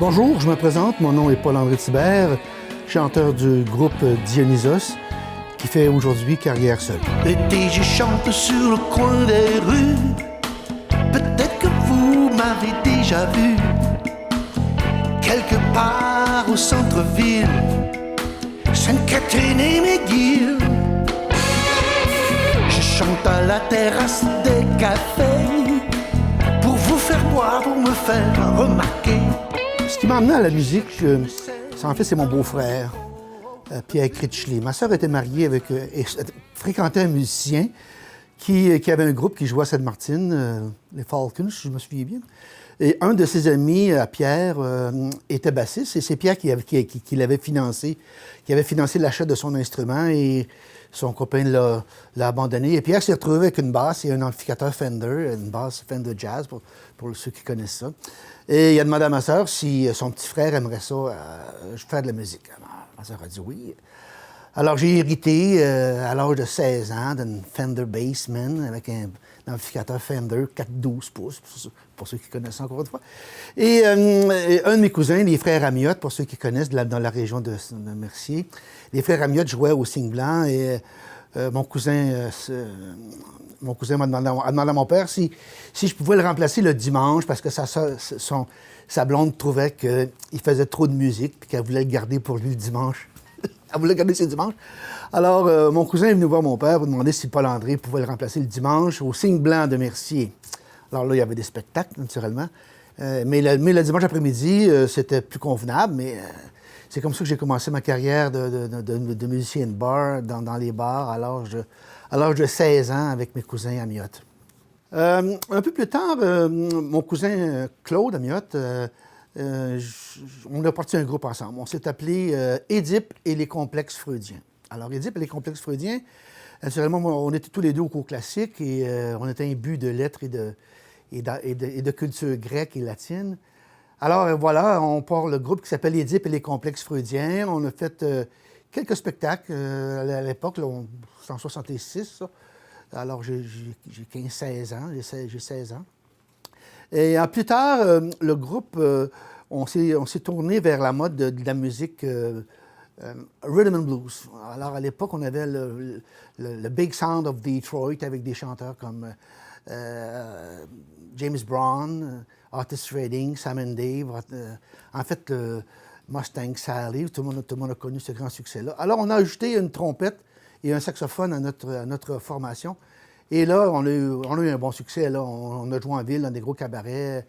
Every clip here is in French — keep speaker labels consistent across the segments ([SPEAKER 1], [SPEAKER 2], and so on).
[SPEAKER 1] Bonjour, je me présente, mon nom est Paul-André Thibert, chanteur du groupe Dionysos, qui fait aujourd'hui carrière seule.
[SPEAKER 2] L'été, je chante sur le coin des rues. Peut-être que vous m'avez déjà vu quelque part au centre-ville, Sainte-Catherine et McGill. Je chante à la terrasse des cafés pour vous faire boire, pour me faire remarquer.
[SPEAKER 1] Ce qui m'a amené à la musique, en fait, c'est mon beau-frère, Pierre Critchley. Ma sœur était mariée avec et fréquentait un musicien qui avait un groupe qui jouait à Sainte-Martine, les Falcons, si je me souviens bien. Et un de ses amis, Pierre, était bassiste, et c'est Pierre qui l'avait financé, qui avait financé l'achat de son instrument, et son copain l'a abandonné. Et Pierre s'est retrouvé avec une basse et un amplificateur Fender, une basse Fender Jazz, pour ceux qui connaissent ça. Et il a demandé à ma sœur si son petit frère aimerait ça, faire de la musique. Ma sœur a dit oui. Alors, j'ai hérité, à l'âge de 16 ans, d'une Fender Bassman avec un amplificateur Fender 4-12 pouces, pour ceux qui connaissent encore une fois. Et un de mes cousins, les frères Amiotte, pour ceux qui connaissent dans la région de Mercier, les frères Amiotte jouaient au Cygne Blanc et mon cousin m'a demandé à mon père si je pouvais le remplacer le dimanche parce que sa blonde trouvait qu'il faisait trop de musique et qu'elle voulait le garder pour lui le dimanche. Elle voulait garder ses dimanches. Alors, mon cousin est venu voir mon père pour demander si Paul-André pouvait le remplacer le dimanche au Cygne Blanc de Mercier. Alors là, il y avait des spectacles, naturellement. Mais le dimanche après-midi, c'était plus convenable, mais c'est comme ça que j'ai commencé ma carrière de musicien de bar dans les bars à l'âge de 16 ans avec mes cousins Amiotte. Un peu plus tard, mon cousin Claude Amiotte, on a parti un groupe ensemble. On s'est appelé Édipe et les complexes freudiens. Alors, Édipe et les complexes freudiens, naturellement, on était tous les deux au cours classique et on était imbus de lettres et de culture grecque et latine. Alors, voilà, on part le groupe qui s'appelle Édipe et les complexes freudiens. On a fait quelques spectacles à l'époque, c'est en 66, ça. Alors, j'ai 15-16 ans, j'ai 16 ans. Et plus tard, le groupe, on s'est tourné vers la mode de la musique rhythm and blues. Alors, à l'époque, on avait le Big Sound of Detroit avec des chanteurs comme James Brown, Otis Redding, Sam and Dave. En fait, Mustang Sally, tout le monde a connu ce grand succès-là. Alors, on a ajouté une trompette et un saxophone à notre formation. Et là, on a eu un bon succès. Là. On a joué en ville dans des gros cabarets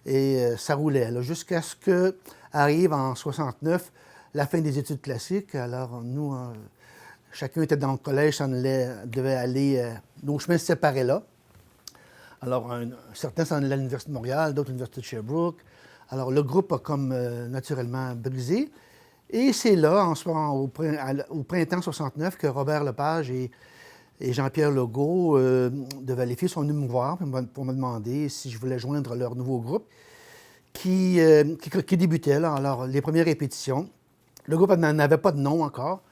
[SPEAKER 1] et ça roulait. Là, jusqu'à ce qu'arrive en 69 la fin des études classiques. Alors, nous, chacun était dans le collège, devait aller... nos chemins se séparaient là. Alors, certains s'en allaient à l'Université de Montréal, d'autres à l'Université de Sherbrooke. Alors, le groupe a comme naturellement brisé. Et c'est là, au printemps 69, que Robert Lepage et Jean-Pierre Legault de Valleyfield sont venus me voir pour me demander si je voulais joindre leur nouveau groupe qui débutait. Là. Alors, les premières répétitions. Le groupe n'avait pas de nom encore.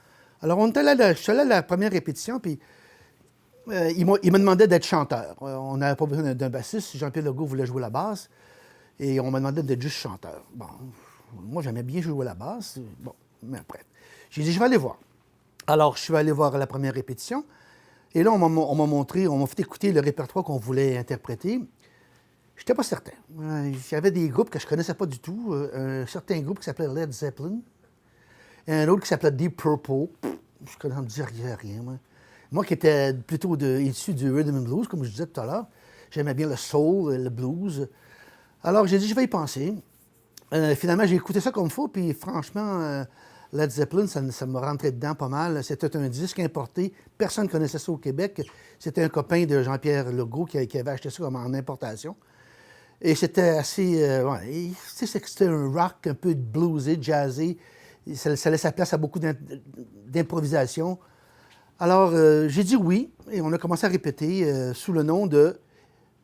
[SPEAKER 1] Alors, je suis allé à la première répétition, puis il m'a demandé d'être chanteur. On n'avait pas besoin d'un bassiste. Jean-Pierre Legault voulait jouer la basse, et on m'a demandé d'être juste chanteur. Bon, moi, j'aimais bien jouer la basse. Bon, mais après, j'ai dit, je vais aller voir. Alors, je suis allé voir la première répétition, et là, on m'a fait écouter le répertoire qu'on voulait interpréter. Je n'étais pas certain. Il y avait des groupes que je ne connaissais pas du tout. Un certain groupe qui s'appelait Led Zeppelin, et un autre qui s'appelait Deep Purple. Je ne disais rien, moi. Moi qui étais plutôt issu du rhythm and blues, comme je disais tout à l'heure, j'aimais bien le soul et le blues. Alors, j'ai dit, je vais y penser. Finalement, j'ai écouté ça comme il faut, puis franchement, Led Zeppelin, ça m'a rentré dedans pas mal. C'était un disque importé. Personne ne connaissait ça au Québec. C'était un copain de Jean-Pierre Legault qui avait acheté ça comme en importation. Et c'était assez... c'était un rock un peu bluesé, jazzé. Ça laissait place à beaucoup d'improvisation. Alors, j'ai dit oui, et on a commencé à répéter sous le nom de...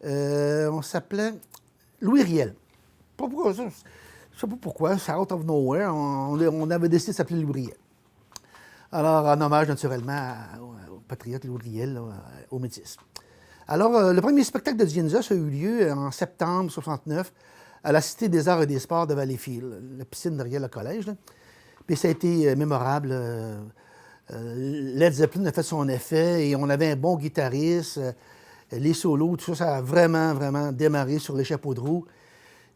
[SPEAKER 1] on s'appelait Louis Riel. Pourquoi ça? Je ne sais pas pourquoi, c'est out of nowhere. On avait décidé de s'appeler Louis Riel. Alors, en hommage, naturellement, au patriote Louis Riel, au Métis. Alors, le premier spectacle de Dionysos a eu lieu en septembre 69 à la Cité des Arts et des Sports de Valleyfield, la piscine derrière le collège. Là. Puis ça a été mémorable. Led Zeppelin a fait son effet et on avait un bon guitariste. Les solos, tout ça, ça a vraiment, vraiment démarré sur les chapeaux de roue.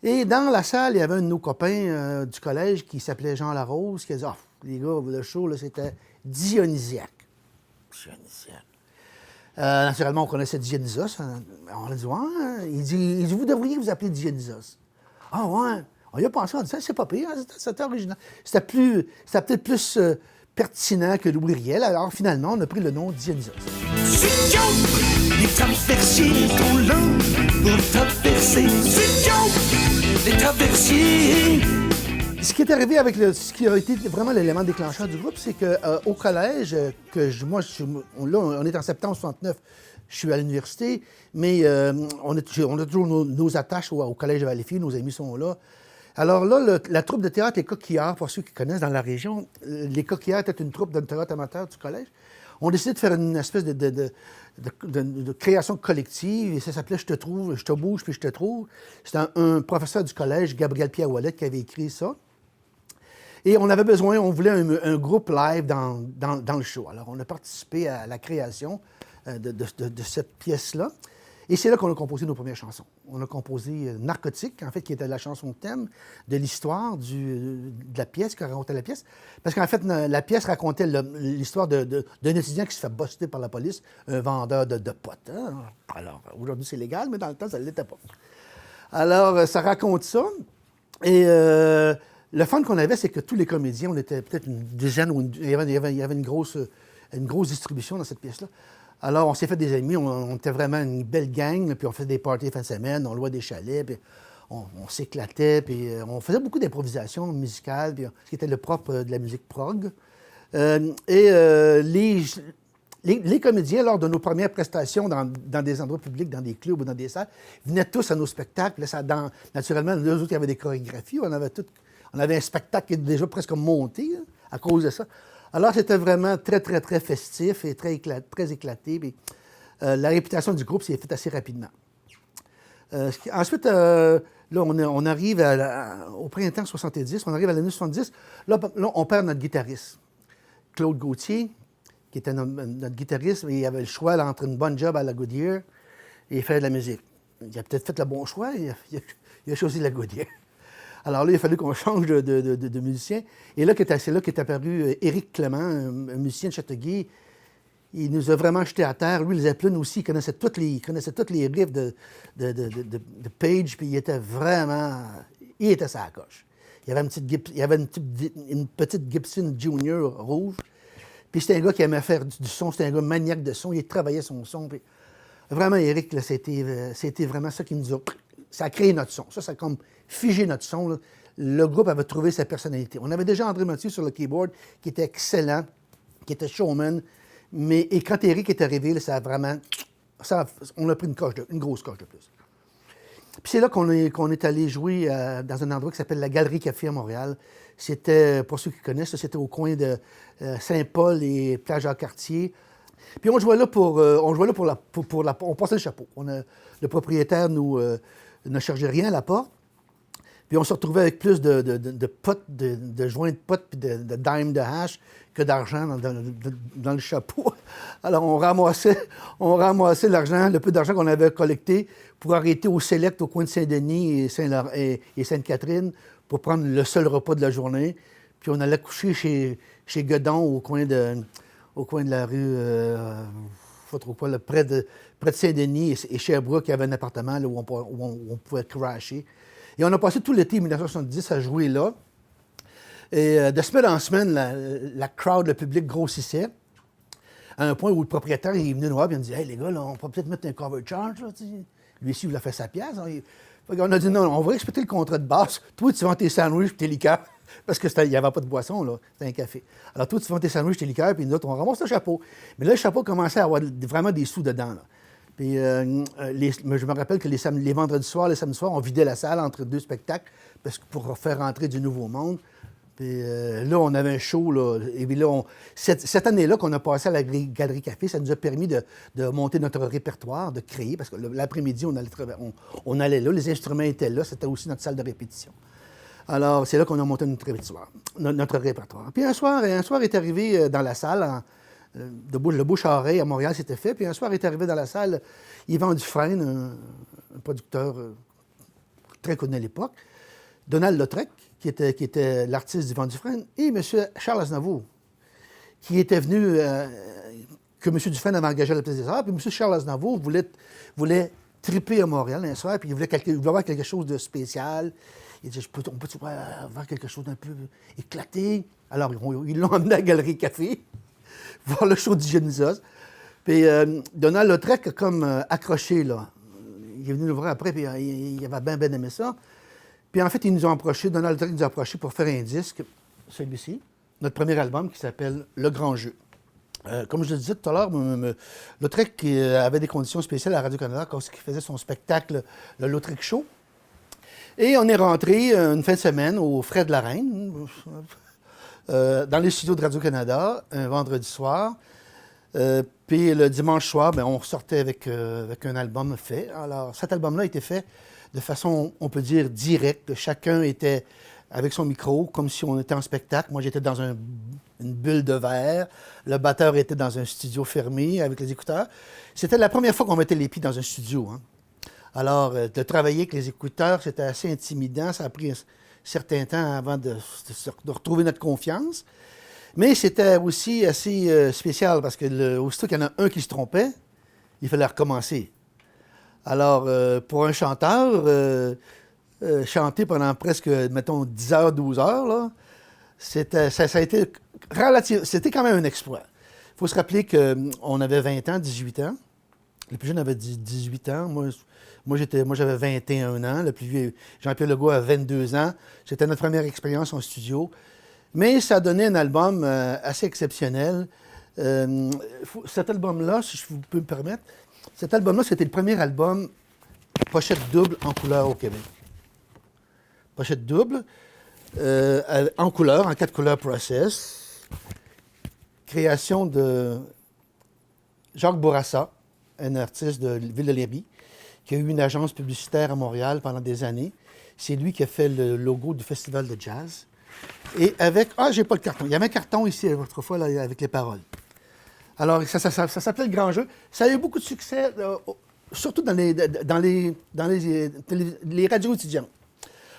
[SPEAKER 1] Et dans la salle, il y avait un de nos copains du collège qui s'appelait Jean Larose, qui a dit « Ah, les gars, le show, là, c'était dionysiaque. » Dionysiaque. Naturellement, on connaissait Dionysos. On a dit « Ouais. » Il dit « Vous devriez vous appeler Dionysos. » Ah ouais. On y a pensé, on dit « C'est pas pire, c'était original. » C'était peut-être plus pertinent que Louis Riel. Alors finalement, on a pris le nom Dionysos.
[SPEAKER 2] Les traversiers sont là pour traverser. Les traversiers.
[SPEAKER 1] Ce qui est arrivé avec ce qui a été vraiment l'élément déclencheur du groupe, c'est qu'au collège, on est en septembre 69, je suis à l'université, mais on a toujours nos attaches au collège de Valleyfield, nos amis sont là. Alors là, la troupe de théâtre Les Coquillards, pour ceux qui connaissent dans la région, Les Coquillards était une troupe de théâtre amateur du collège. On a décidé de faire une espèce de création collective, et ça s'appelait « Je te trouve, je te bouge, puis je te trouve ». C'était un professeur du collège, Gabriel Pierre Ouellet, qui avait écrit ça. Et on avait besoin, on voulait un groupe live dans le show. Alors, on a participé à la création de cette pièce-là. Et c'est là qu'on a composé nos premières chansons. On a composé Narcotique, en fait, qui était la chanson thème de l'histoire de la pièce, qui racontait la pièce. Parce qu'en fait, la pièce racontait l'histoire d'un étudiant qui se fait buster par la police, un vendeur de potes. Hein? Alors, aujourd'hui, c'est légal, mais dans le temps, ça ne l'était pas. Alors, ça raconte ça. Et le fun qu'on avait, c'est que tous les comédiens, on était peut-être une dizaine, il y avait une grosse distribution dans cette pièce-là. Alors, on s'est fait des amis, on était vraiment une belle gang, puis on faisait des parties fin de semaine, on louait des chalets, puis on s'éclatait, puis on faisait beaucoup d'improvisation musicale, puis ce qui était le propre de la musique prog. Les comédiens, lors de nos premières prestations dans des endroits publics, dans des clubs ou dans des salles, venaient tous à nos spectacles. Là, naturellement, nous autres, il y avait des chorégraphies, on avait un spectacle qui était déjà presque monté hein, à cause de ça. Alors, c'était vraiment très, très, très festif et très éclaté. Puis, la réputation du groupe s'est faite assez rapidement. Ensuite, là, on arrive au printemps 70, on arrive à l'année 70. Là, on perd notre guitariste, Claude Gauthier, qui était notre guitariste. Il avait le choix là, entre une bonne job à la Goodyear et faire de la musique. Il a peut-être fait le bon choix, il a choisi la Goodyear. Alors là, il a fallu qu'on change de musicien. Et là, c'est là qu'est apparu Éric Clément, un musicien de Châteauguay. Il nous a vraiment jetés à terre. Lui, les Zeppelin aussi, il connaissait toutes les riffs de Page, puis il était sa coche. Il y avait une petite Gibson Junior rouge. Puis c'était un gars qui aimait faire du son, c'était un gars maniaque de son, il travaillait son son. Puis vraiment, Éric, là, c'était vraiment ça qui nous a... Ça a créé notre son. Ça a comme figé notre son. Là. Le groupe avait trouvé sa personnalité. On avait déjà André Mathieu sur le keyboard, qui était excellent, qui était showman. Et quand Éric est arrivé, là, ça a vraiment... on a pris une grosse coche de plus. Puis c'est là qu'on est allé jouer dans un endroit qui s'appelle la Galerie Café à Montréal. C'était, pour ceux qui connaissent, c'était au coin de Saint-Paul et Plage-Jacques-Cartier. Puis on jouait là on passait le chapeau. Le propriétaire ne chargeait rien à la porte. Puis on se retrouvait avec plus de potes, de joints de potes, puis de dimes de hash que d'argent dans le chapeau. Alors on ramassait l'argent, le peu d'argent qu'on avait collecté pour arrêter au Select au coin de Saint-Denis et Sainte-Catherine pour prendre le seul repas de la journée. Puis on allait coucher chez Godon au coin de la rue, pas trop quoi, là, près de Saint-Denis et Sherbrooke, il y avait un appartement là, où on pouvait crasher. Et on a passé tout l'été 1970 à jouer là. Et de semaine en semaine, la crowd, le public grossissait. À un point où le propriétaire il est venu nous voir et il me dit « Hey les gars, là, on peut peut-être mettre un cover charge. » Lui aussi, il a fait sa pièce. On a dit « Non, on va respecter le contrat de base. Toi, tu vends tes sandwichs et tes liqueurs. » Parce qu'il n'y avait pas de boisson, là. C'était un café. Alors, toi, tu vends tes sandwichs, tes liqueurs, puis nous autres, on ramasse le chapeau. Mais là, le chapeau commençait à avoir vraiment des sous dedans, là. Puis, je me rappelle que les vendredis soirs, les samedis soirs, on vidait la salle entre deux spectacles pour faire rentrer du nouveau monde. Puis là, on avait un show, là. Et puis là, cette année-là qu'on a passé à la Galerie Café, ça nous a permis de monter notre répertoire, de créer, parce que l'après-midi, on allait là, les instruments étaient là, c'était aussi notre salle de répétition. Alors, c'est là qu'on a monté notre répertoire. Puis un soir est arrivé dans la salle, le bouche-à-oreille à Montréal s'était fait, puis un soir est arrivé dans la salle Yvan Dufresne, un producteur très connu à l'époque, Donald Lautrec, qui était l'artiste d'Yvan Dufresne, et M. Charles Aznavour, qui était venu, que M. Dufresne avait engagé à la Place des Arts, puis M. Charles Aznavour voulait triper à Montréal un soir, puis il voulait avoir quelque chose de spécial. Il dit, on peut avoir quelque chose d'un peu éclaté. Alors, ils l'ont emmené à la Galerie Café, voir le show du Dionysos. Puis Donald Lautrec a comme accroché, là. Il est venu nous voir après, puis il avait bien aimé ça. Puis en fait, Donald Lautrec nous a approchés pour faire un disque, celui-ci, notre premier album qui s'appelle Le Grand Jeu. Comme je le disais tout à l'heure, Lautrec avait des conditions spéciales à Radio-Canada quand il faisait son spectacle, le Lautrec Show. Et on est rentré une fin de semaine aux Frais de la Reine, dans les studios de Radio-Canada, un vendredi soir. Puis le dimanche soir, on ressortait avec un album fait. Alors, cet album-là a été fait de façon, on peut dire, directe. Chacun était avec son micro, comme si on était en spectacle. Moi, j'étais dans une bulle de verre. Le batteur était dans un studio fermé avec les écouteurs. C'était la première fois qu'on mettait les pieds dans un studio, hein. Alors, de travailler avec les écouteurs, c'était assez intimidant. Ça a pris un certain temps avant de retrouver notre confiance. Mais c'était aussi assez spécial parce que aussitôt qu'il y en a un qui se trompait, il fallait recommencer. Alors, pour un chanteur, chanter pendant presque, mettons, 10 heures, 12 heures, là, ça a été c'était quand même un exploit. Il faut se rappeler qu'on avait 20 ans, 18 ans. Le plus jeune avait 18 ans. Moi, j'avais 21 ans. Le plus vieux, Jean-Pierre Legault, a 22 ans. C'était notre première expérience en studio. Mais ça a donné un album assez exceptionnel. Cet album-là, si je peux me permettre, cet album-là, c'était le premier album pochette double en couleur au Québec. Pochette double, en couleur, en 4 couleurs process. Création de Jacques Bourassa, un artiste de Ville de Lévis, qui a eu une agence publicitaire à Montréal pendant des années. C'est lui qui a fait le logo du Festival de jazz. Et avec... Ah, j'ai pas le carton. Il y avait un carton ici, autrefois, là, avec les paroles. Alors, ça s'appelait Le Grand Jeu. Ça a eu beaucoup de succès, surtout dans les radios étudiantes.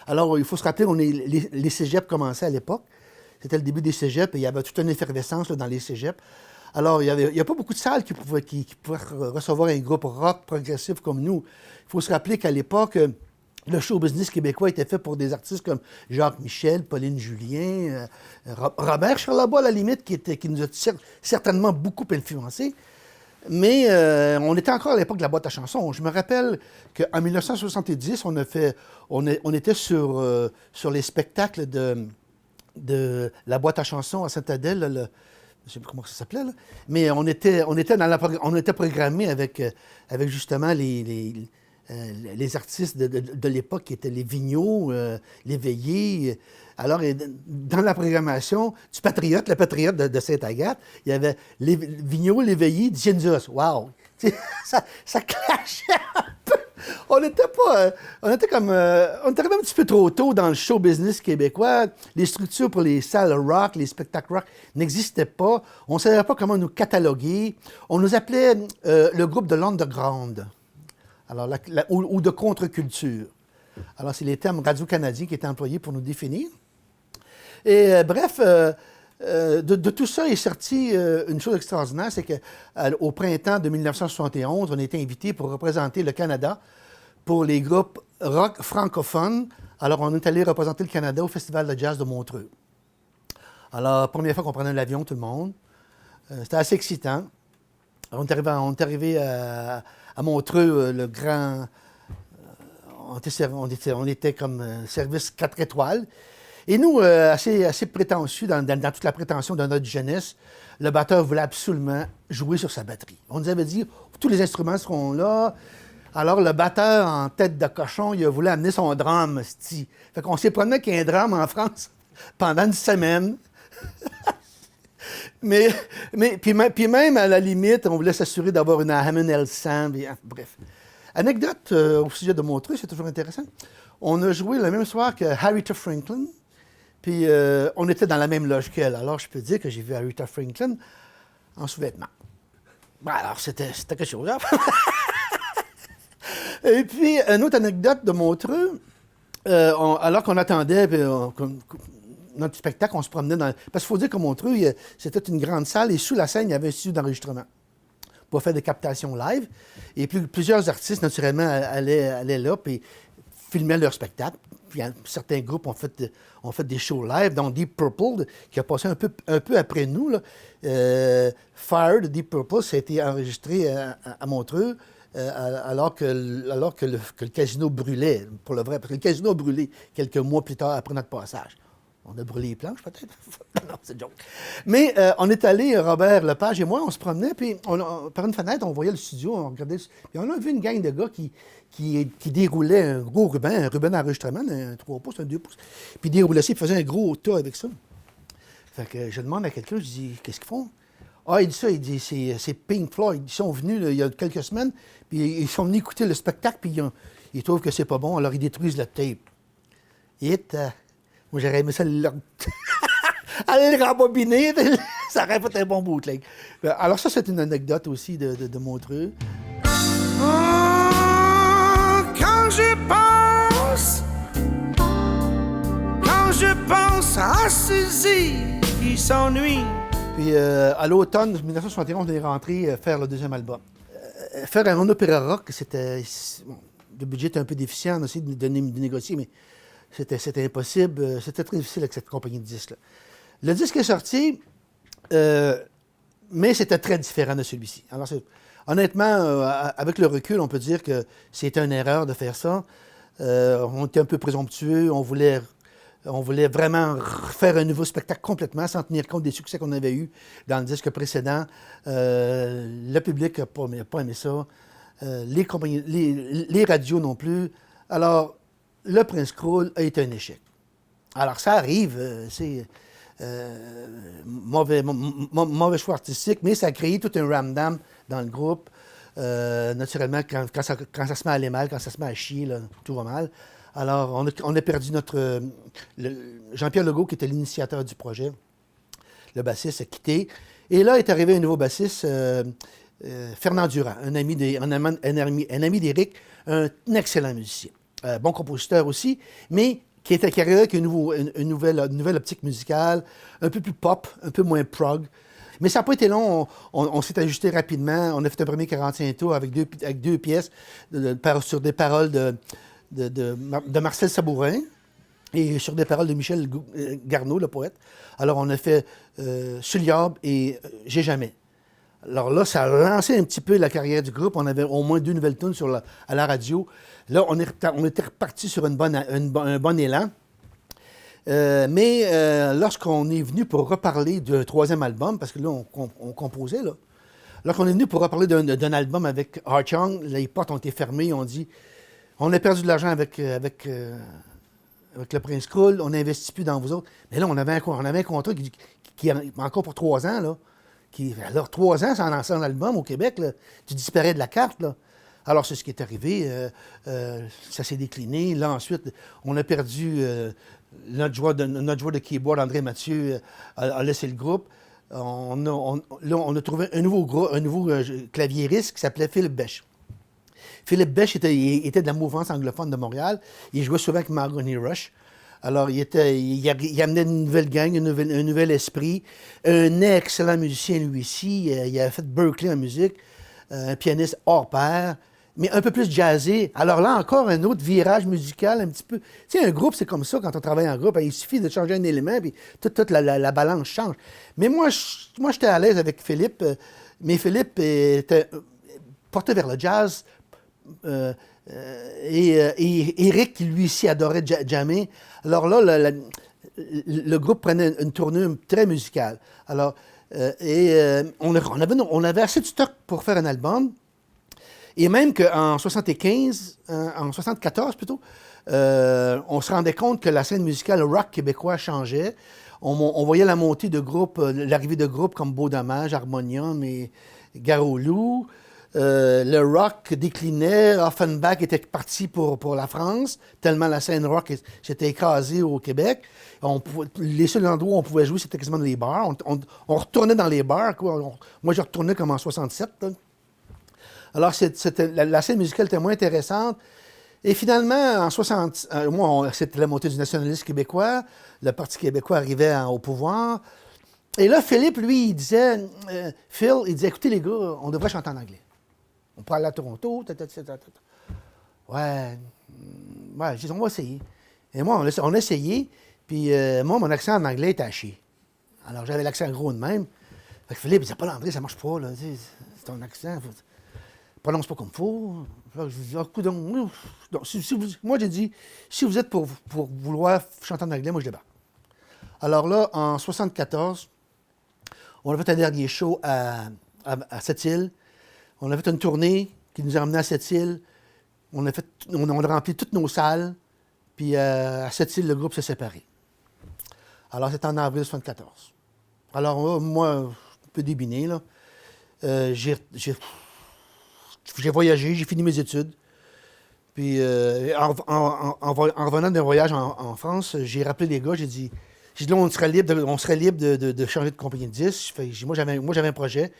[SPEAKER 1] Alors, il faut se rappeler, les cégeps commençaient à l'époque. C'était le début des cégeps et il y avait toute une effervescence là, dans les cégeps. Alors, il n'y a pas beaucoup de salles qui pouvaient recevoir un groupe rock progressif comme nous. Il faut se rappeler qu'à l'époque, le show business québécois était fait pour des artistes comme Jacques Michel, Pauline Julien, Robert Charlebois, à la limite, qui nous a certainement beaucoup influencés. Mais on était encore à l'époque de la boîte à chansons. Je me rappelle qu'en 1970, on était sur les spectacles de la boîte à chansons à Sainte-Adèle, je ne sais pas comment ça s'appelait, là. Mais on était programmés avec justement les artistes de l'époque qui étaient les Vigneault, les Veillés. Alors, dans la programmation du Patriote, le Patriote de Sainte-Agathe, il y avait les Vigneault, les Veillés, Dionysos. Wow! Ça clashait un peu. On était arrivé un petit peu trop tôt dans le show business québécois. Les structures pour les salles rock, les spectacles rock n'existaient pas. On ne savait pas comment nous cataloguer. On nous appelait le groupe de l'underground. Alors, ou de contre-culture. Alors, c'est les termes radio-canadiens qui étaient employés pour nous définir. Et bref, de tout ça est sorti une chose extraordinaire, c'est qu'au printemps de 1971, on a été invités pour représenter le Canada pour les groupes rock francophones. Alors, on est allé représenter le Canada au Festival de jazz de Montreux. Alors, première fois qu'on prenait l'avion, tout le monde. C'était assez excitant. On est arrivé à Montreux, le grand... On était comme service 4 étoiles. Et nous, assez prétentieux, dans toute la prétention de notre jeunesse, le batteur voulait absolument jouer sur sa batterie. On nous avait dit, tous les instruments seront là. Alors, le batteur, en tête de cochon, il a voulu amener son drum, Fait qu'on s'est promené avec un drum en France. pendant une semaine. Puis même, à la limite, on voulait s'assurer d'avoir une Hammond L100. Bref. Anecdote au sujet de Montreux, c'est toujours intéressant. On a joué le même soir que Aretha Franklin, puis on était dans la même loge qu'elle. Alors, je peux dire que j'ai vu Aretha Franklin en sous-vêtements. Ben, alors, c'était quelque chose. Hein? Et puis, une autre anecdote de Montreux, alors qu'on attendait notre spectacle, on se promenait dans... Parce qu'il faut dire que Montreux, c'était une grande salle et sous la scène, il y avait un studio d'enregistrement pour faire des captations live. Et plusieurs artistes, naturellement, allaient là et filmaient leur spectacle. Puis certains groupes ont fait des shows live, dont Deep Purple, qui a passé un peu après nous. Là. Fire de Deep Purple, ça a été enregistré à Montreux. Alors que le casino brûlait, pour le vrai. Parce que le casino a brûlé quelques mois plus tard après notre passage. On a brûlé les planches, peut-être? Non, c'est une joke. Mais on est allé, Robert Lepage et moi, on se promenait, puis par une fenêtre, on voyait le studio, on regardait. Puis on a vu une gang de gars qui déroulaient un gros ruban, un ruban d'enregistrement, un 3 pouces, un 2 pouces. Puis ils déroulaient ça, ils faisaient un gros tas avec ça. Fait que je demande à quelqu'un, je dis, qu'est-ce qu'ils font? Ah, il dit c'est Pink Floyd. Ils sont venus là, il y a quelques semaines, puis ils sont venus écouter le spectacle, puis ils trouvent que c'est pas bon, alors ils détruisent la tape. Moi, j'aurais aimé ça aller le rembobiner, ça aurait fait un bon bootleg. Alors ça, c'est une anecdote aussi de Montreux.
[SPEAKER 2] Oh, quand je pense à Suzy qui s'ennuie.
[SPEAKER 1] Puis à l'automne 1971, on est rentré faire le deuxième album. Faire un opéra rock, c'était... Bon, le budget était un peu déficient, on a essayé de négocier, mais c'était impossible. C'était très difficile avec cette compagnie de disques-là. Le disque est sorti, mais c'était très différent de celui-ci. Alors, honnêtement, avec le recul, on peut dire que c'était une erreur de faire ça. On était un peu présomptueux, on voulait vraiment faire un nouveau spectacle complètement sans tenir compte des succès qu'on avait eus dans le disque précédent. Le public n'a pas aimé ça. Les radios non plus. Alors, le Prince Cruel a été un échec. Alors, ça arrive, c'est mauvais choix artistique, mais ça a créé tout un ramdam dans le groupe. Naturellement, quand ça se met à aller mal, quand ça se met à chier, là, tout va mal. Alors, on a perdu Jean-Pierre Legault, qui était l'initiateur du projet. Le bassiste a quitté. Et là est arrivé un nouveau bassiste, Fernand Durand, un ami d'Éric, un excellent musicien. Bon compositeur aussi, mais qui arrivé avec une nouvelle optique musicale, un peu plus pop, un peu moins prog. Mais ça n'a pas été long, on s'est ajusté rapidement. On a fait un premier 45 tours avec deux pièces sur des paroles de Marcel Sabourin et sur des paroles de Michel Garneau, le poète. Alors, on a fait Suliab et J'ai jamais. Alors là, ça a lancé un petit peu la carrière du groupe. On avait au moins 2 nouvelles tunes à la radio. Là, on était reparti sur un bon élan. Mais lorsqu'on est venu pour reparler d'un 3e album, parce que là, on composait, là. Lorsqu'on est venu pour reparler d'un album avec Art Young, les portes ont été fermées. On dit, on a perdu de l'argent avec le Prince Cruel, on n'investit plus dans vous autres. Mais là, on avait un contrat qui encore pour 3 ans, là. Alors, 3 ans sans lancer un album au Québec, là, tu disparais de la carte, là. Alors, c'est ce qui est arrivé. Ça s'est décliné. Là, ensuite, on a perdu notre joueur de keyboard, André Mathieu, a laissé le groupe. On a trouvé un nouveau claviériste qui s'appelait Philippe Bech. Philippe Bech était de la mouvance anglophone de Montréal. Il jouait souvent avec Mahogany Rush. Alors, il amenait une nouvelle gang, un nouvel esprit. Un excellent musicien, lui aussi. Il avait fait Berkeley en musique. Un pianiste hors pair, mais un peu plus jazzé. Alors là, encore un autre virage musical, un petit peu. Tu sais, un groupe, c'est comme ça quand on travaille en groupe. Il suffit de changer un élément, puis toute la balance change. Mais moi, j'étais à l'aise avec Philippe. Mais Philippe était porté vers le jazz. Et Éric, qui lui aussi adorait jammer. Alors là, le groupe prenait une tournure très musicale. Alors, on avait assez de stock pour faire un album. Et même qu'en 75, en 74 plutôt, on se rendait compte que la scène musicale rock québécois changeait. On voyait la montée de groupes, l'arrivée de groupes comme Beau Dommage, Harmonium et Garou-Loup. Le rock déclinait. Offenbach était parti pour la France, tellement la scène rock s'était écrasée au Québec. Les seuls endroits où on pouvait jouer, c'était quasiment dans les bars. On retournait dans les bars. Quoi. Moi, je retournais comme en 67. Là. Alors, la scène musicale était moins intéressante. Et finalement, en 60, c'était la montée du nationalisme québécois. Le Parti québécois arrivait au pouvoir. Et là, Philippe, lui, il disait, écoutez les gars, on devrait chanter en anglais. On peut aller à Toronto, Ouais, je dis, on va essayer. Et moi, on a essayé, puis moi, mon accent en anglais était à chier. Alors, j'avais l'accent gros de même. Fait que Philippe, il disait, Paul-André, ça marche pas, là, c'est ton accent, prononce pas comme il faut. Je dis, moi, j'ai dit, si vous êtes pour vouloir chanter en anglais, moi, je débarque. Alors là, en 74, on a fait un dernier show à Sept-Îles. On a fait une tournée qui nous a emmenés à Sept-Îles. On a rempli toutes nos salles. Puis à Sept-Îles, le groupe s'est séparé. Alors, c'était en avril 74. Alors, moi, un peu débiné, là. J'ai voyagé, j'ai fini mes études. Puis, en revenant d'un voyage en France, j'ai rappelé les gars, j'ai dit, là, on serait libre de changer de compagnie de disques. Moi, j'avais un projet.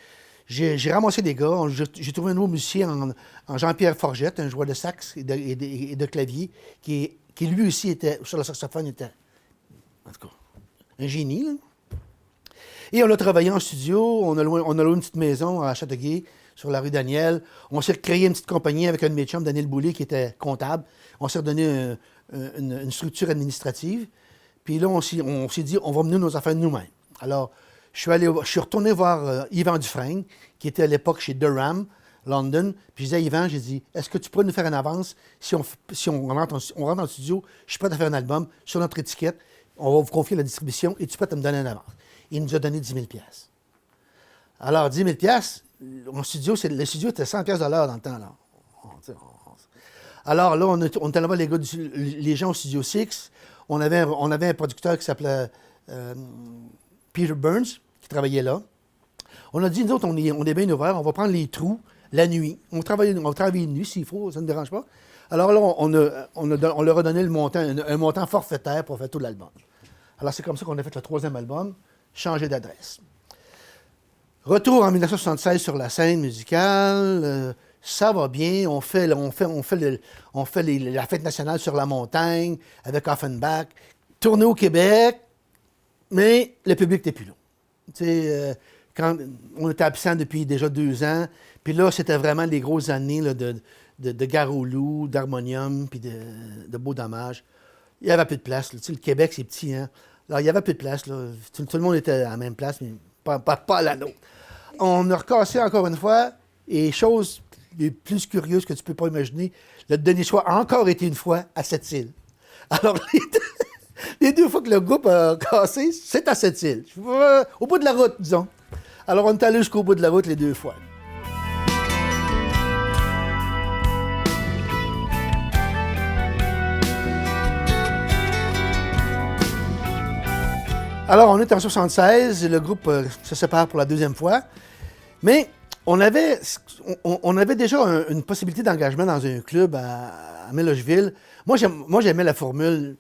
[SPEAKER 1] J'ai ramassé des gars. J'ai trouvé un nouveau musicien en Jean-Pierre Forgette, un joueur de sax et de clavier, qui lui aussi était, sur le saxophone, était, en tout cas, un génie. Là. Et on a travaillé en studio. On a loué une petite maison à Châteauguay, sur la rue Daniel. On s'est créé une petite compagnie avec un de mes chums, Daniel Boulay, qui était comptable. On s'est redonné une structure administrative. Puis là, on s'est dit, on va mener nos affaires nous-mêmes. Alors, je suis retourné voir Yvan Dufresne, qui était à l'époque chez Durham, London. Puis je disais à Yvan, j'ai dit, est-ce que tu pourrais nous faire une avance si on rentre dans le studio, je suis prêt à faire un album sur notre étiquette, on va vous confier la distribution et tu peux me donner une avance. Il nous a donné 10 000 $. Alors, 10 000 $, le studio était 100 $ dans le temps. Là. Alors là, on est allé voir les gens au Studio 6. On avait un producteur qui s'appelait Peter Burns, qui travaillait là. On a dit, nous autres, on est bien ouverts, on va prendre les trous la nuit. On va travailler de nuit s'il faut, ça ne dérange pas. Alors là, on leur a donné un montant forfaitaire pour faire tout l'album. Alors c'est comme ça qu'on a fait le 3e album, Changer d'adresse. Retour en 1976 sur la scène musicale. Ça va bien. On fait la fête nationale sur la montagne avec Offenbach. Tournée au Québec, mais le public n'était plus là. Quand on était absent depuis déjà 2 ans, puis là, c'était vraiment les grosses années là, de Garou-Loup, d'Harmonium, puis de Beau Dommage. Il n'y avait plus de place. Là. Le Québec, c'est petit. Hein? Alors, il n'y avait plus de place. Là. Tout le monde était à la même place, mais pas à la nôtre. On a recassé encore une fois, et chose les plus curieuse que tu ne peux pas imaginer, le dernier choix a encore été une fois à Sept-Îles. Alors, les 2 fois que le groupe a cassé, c'est à Sept-Îles. Au bout de la route, disons. Alors, on est allé jusqu'au bout de la route les 2 fois. Alors, on est en 1976, le groupe se sépare pour la 2e fois, mais on avait déjà une possibilité d'engagement dans un club à Mélogeville. Moi, j'aimais la formule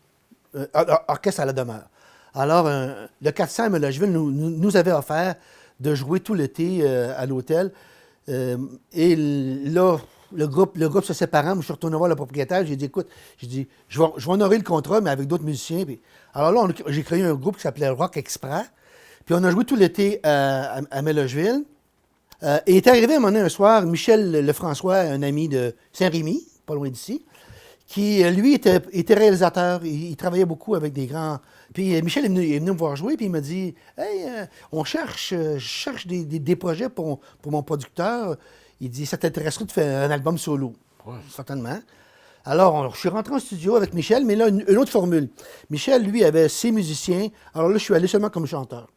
[SPEAKER 1] orchestre à la demeure. Alors, le 400 à Mélogeville nous avait offert de jouer tout l'été à l'hôtel. Et là, le groupe se séparant, je suis retourné voir le propriétaire, j'ai dit, écoute, je vais honorer le contrat, mais avec d'autres musiciens. Puis, alors là, j'ai créé un groupe qui s'appelait Rock Express. Puis on a joué tout l'été à Mélogeville. Et est arrivé à un moment donné, un soir, Michel Lefrançois, un ami de Saint-Rémy, pas loin d'ici, qui, lui, était réalisateur. Il travaillait beaucoup avec des grands... Puis Michel est venu me voir jouer, puis il m'a dit « Hey, je cherche des projets pour mon producteur. » Il dit « Ça t'intéresserait de faire un album solo? » Ouais, certainement. Alors, je suis rentré en studio avec Michel, mais là, une autre formule. Michel, lui, avait ses musiciens. Alors là, je suis allé seulement comme chanteur.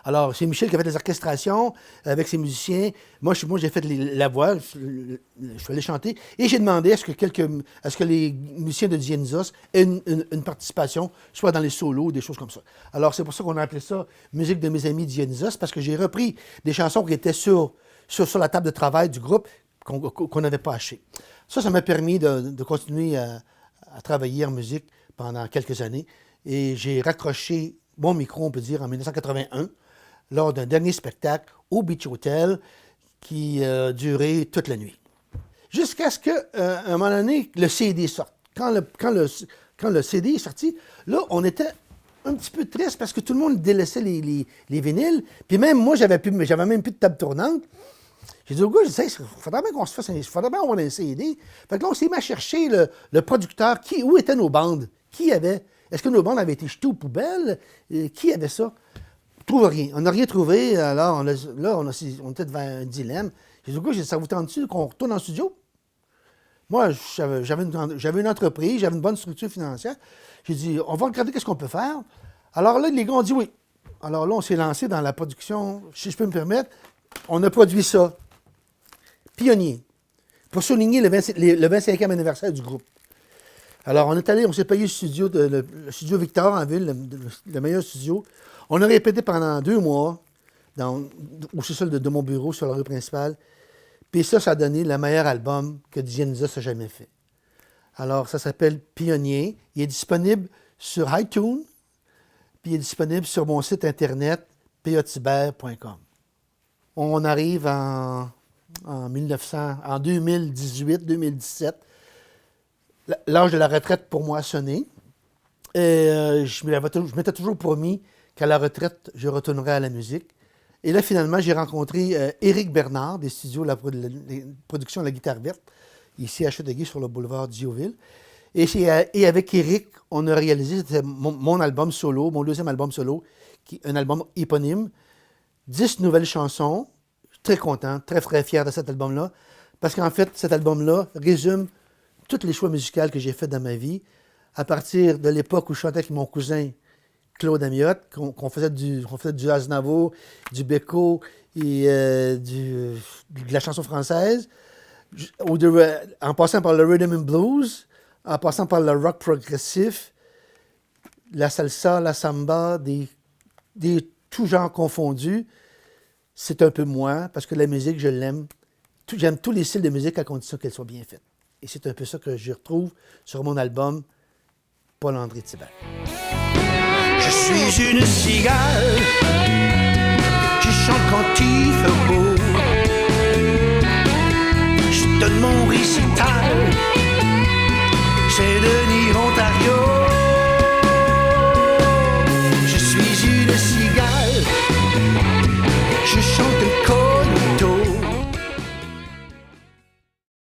[SPEAKER 1] Alors, c'est Michel qui a fait les orchestrations avec ses musiciens. Moi, j'ai fait la voix, je suis allé chanter. Et j'ai demandé à ce que les musiciens de Dionysos aient une participation, soit dans les solos, des choses comme ça. Alors, c'est pour ça qu'on a appelé ça « Musique de mes amis Dionysos », parce que j'ai repris des chansons qui étaient sur la table de travail du groupe qu'on n'avait pas hachées. Ça m'a permis de continuer à travailler en musique pendant quelques années. Et j'ai raccroché mon micro, on peut dire, en 1981, lors d'un dernier spectacle au Beach Hotel qui a duré toute la nuit. Jusqu'à ce qu'à un moment donné, le CD sorte. Quand le CD est sorti, là, on était un petit peu triste parce que tout le monde délaissait les vinyles. Puis même moi, j'avais même plus de table tournante. J'ai dit au gars, il faudrait bien qu'on se fasse faudrait bien avoir un CD. Fait que là, on s'est mis à chercher le producteur. Où étaient nos bandes? Est-ce que nos bandes avaient été jetées aux poubelles? Qui avait ça? On ne trouve rien. On n'a rien trouvé. Alors, on était devant un dilemme. J'ai dit au gars, ça vous tente-tu qu'on retourne en studio? Moi, j'avais une entreprise, j'avais une bonne structure financière. J'ai dit, on va regarder qu'est-ce qu'on peut faire. Alors là, les gars ont dit oui. Alors là, on s'est lancé dans la production, si je peux me permettre. On a produit ça. Pionnier, pour souligner le 25e anniversaire du groupe. Alors, on s'est payé le studio Victor en ville, le meilleur studio. On a répété pendant 2 mois au sous-sol de mon bureau sur la rue principale. Puis ça a donné le meilleur album que Dionysos a jamais fait. Alors, ça s'appelle Pionnier. Il est disponible sur iTunes, puis il est disponible sur mon site internet, patibert.com. On arrive en 2018-2017. L'âge de la retraite, pour moi, a sonné. Et je m'étais toujours promis qu'à la retraite, je retournerais à la musique. Et là, finalement, j'ai rencontré Éric Bernard, des studios de la production de la guitare verte, ici à Châteauguay, sur le boulevard Diouville. Et avec Éric, on a réalisé mon album solo, mon deuxième album solo, un album éponyme, 10 nouvelles chansons. Je suis très content, très fier de cet album-là, parce qu'en fait, cet album-là résume tous les choix musicaux que j'ai faits dans ma vie, à partir de l'époque où je chantais avec mon cousin Claude Amiotte, qu'on faisait du Aznavour, du Beko et de la chanson française, en passant par le rhythm and blues, en passant par le rock progressif, la salsa, la samba, des tous genres confondus. C'est un peu moi, parce que la musique, je l'aime. J'aime tous les styles de musique à condition qu'elle soit bien faite. Et c'est un peu ça que je retrouve sur mon album Paul-André Thibert.
[SPEAKER 2] Je suis une cigale qui chante quand il fait beau. Je donne mon récital